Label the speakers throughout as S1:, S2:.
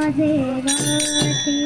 S1: माझे वाटे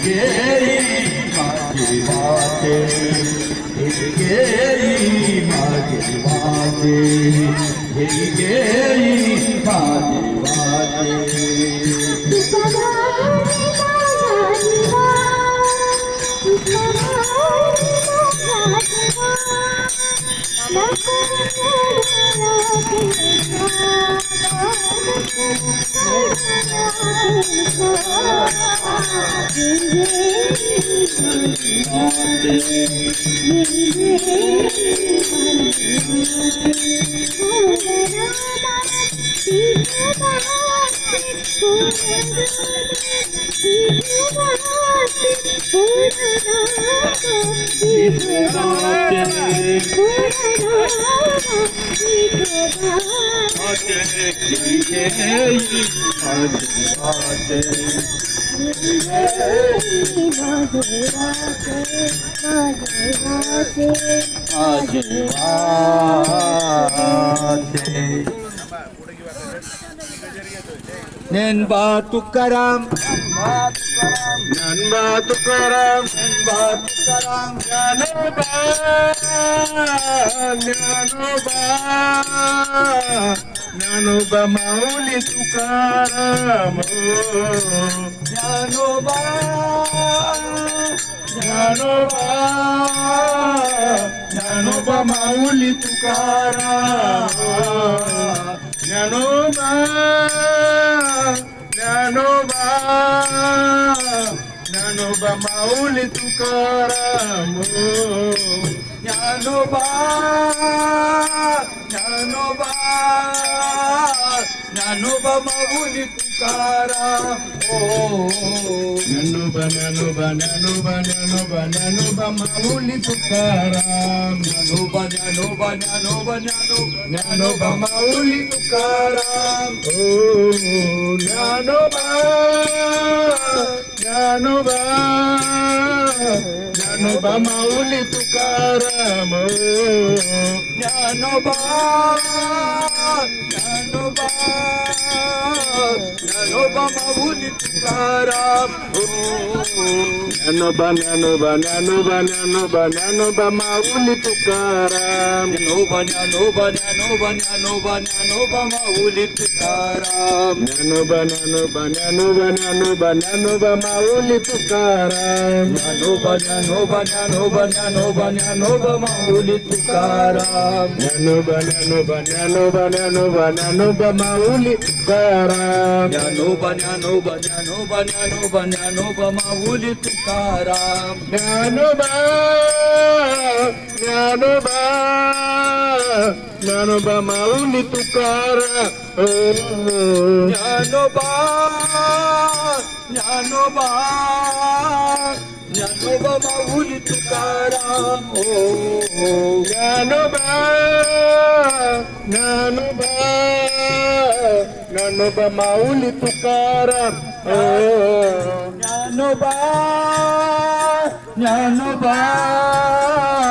S1: घेई माझे वाटे
S2: घेई माझे वाटे
S3: ज्ञानबा तुकाराम
S2: ज्ञानबा तुकाराम
S3: ज्ञानबा तुकाराम
S2: ज्ञानोबा ज्ञानोबा ज्ञानोबा माऊली तुकाराम
S3: ज्ञानोबा
S2: ज्ञानोबा ज्ञानोबा माऊली तुकाराम ज्ञानोबा ज्ञानोबा ज्ञानोबा माऊली तुकाराम
S3: ज्ञानोबा ज्ञानोबा माऊली तुकाराम
S2: ज्ञानोबा ज्ञानोबा ज्ञानोबा ज्ञानोबा ज्ञानोबा माऊली तुकाराम
S3: ज्ञानोबा ज्ञानोबा ज्ञानोबा ज्ञानोबा
S2: ज्ञानोबा माऊली तुकाराम ज्ञानोबा ज्ञानोबा ज्ञानोबा माऊली तुकाराम
S3: ज्ञानोबा ज्ञानोबा ज्ञानोबा माऊली तुकाराम
S2: ज्ञानोबा ज्ञानोबा ज्ञानोबा ज्ञानोबा ज्ञानोबा माऊली तुकाराम
S3: ज्ञानोबा ज्ञानोबा ज्ञानोबा ज्ञानोबा ज्ञानोबा माऊली तुकाराम
S2: ज्ञानोबा ज्ञानोबा ज्ञानोबा ज्ञानोबा ज्ञानोबा माऊली तुकाराम
S3: ज्ञानोबा ज्ञानोबा ज्ञानोबा ज्ञानोबा ज्ञानोबा माऊली तुकाराम
S2: ज्ञानोबा ज्ञानोबा ज्ञानोबा ज्ञानोबा ज्ञानोबा माऊली तुकाराम
S3: ज्ञानोबा ज्ञानोबा ज्ञानोबा ज्ञानोबा ज्ञानोबा माऊली तुकाराम
S2: ज्ञानोबा ज्ञानोबा ज्ञानोबा माऊली तुकाराम
S3: ज्ञानोबा ज्ञानोबा ज्ञानोबा माऊली तुकाराम
S2: ज्ञानोबा ज्ञानोबा ज्ञानोबा माऊली तुकाराम
S3: ज्ञानोबा ज्ञानोबा ज्ञानोबा माऊली तुकाराम
S2: ज्ञानोबा ज्ञानोबा ज्ञानोबा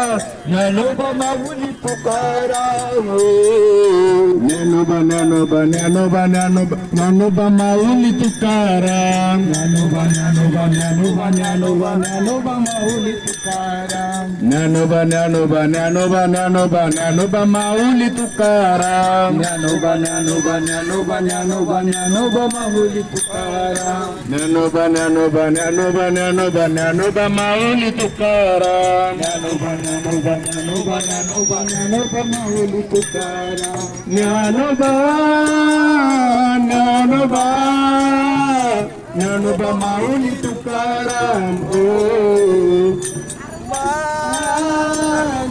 S2: ज्ञानोबा ज्ञानोबा माऊली तुकाराम
S3: ज्ञानोबा ज्ञानोबा ज्ञानोबा ज्ञानोबा ज्ञानोबा माऊली तुकाराम
S2: ज्ञानोबा ज्ञानोबा ज्ञानोबा ज्ञानोबा ज्ञानोबा माऊली तुकाराम
S3: ज्ञानोबा ज्ञानोबा ज्ञानोबा ज्ञानोबा ज्ञानोबा माऊली तुकाराम
S2: ज्ञानोबा ज्ञानोबा ज्ञानोबा ज्ञानोबा ज्ञानोबा माऊली तुकाराम
S3: ज्ञानोबा ज्ञानोबा ज्ञानोबा ज्ञानोबा ज्ञानोबा माऊली तुकाराम
S2: ज्ञानोबा ज्ञानोबा ज्ञानोबा माऊली तुकाराम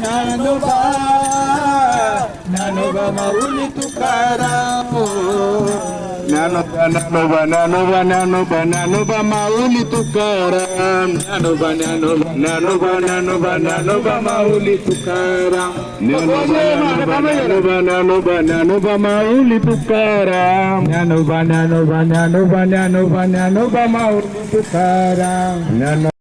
S3: ज्ञानोबा ज्ञानोबा माऊली तुकाराम
S2: ज्ञानोबा ज्ञानोबा ज्ञानोबा ज्ञानोबा ज्ञानोबा माऊली तुकाराम ज्ञानोबा ज्ञानोबा ज्ञानोबा ज्ञानोबा ज्ञानोबा माऊली तुकाराम ज्ञानोबा ज्ञानोबा ज्ञानोबा ज्ञानोबा माऊली तुकाराम ज्ञानोबा ज्ञानोबा ज्ञानोबा ज्ञानोबा ज्ञानोबा माऊली तुकाराम ज्ञान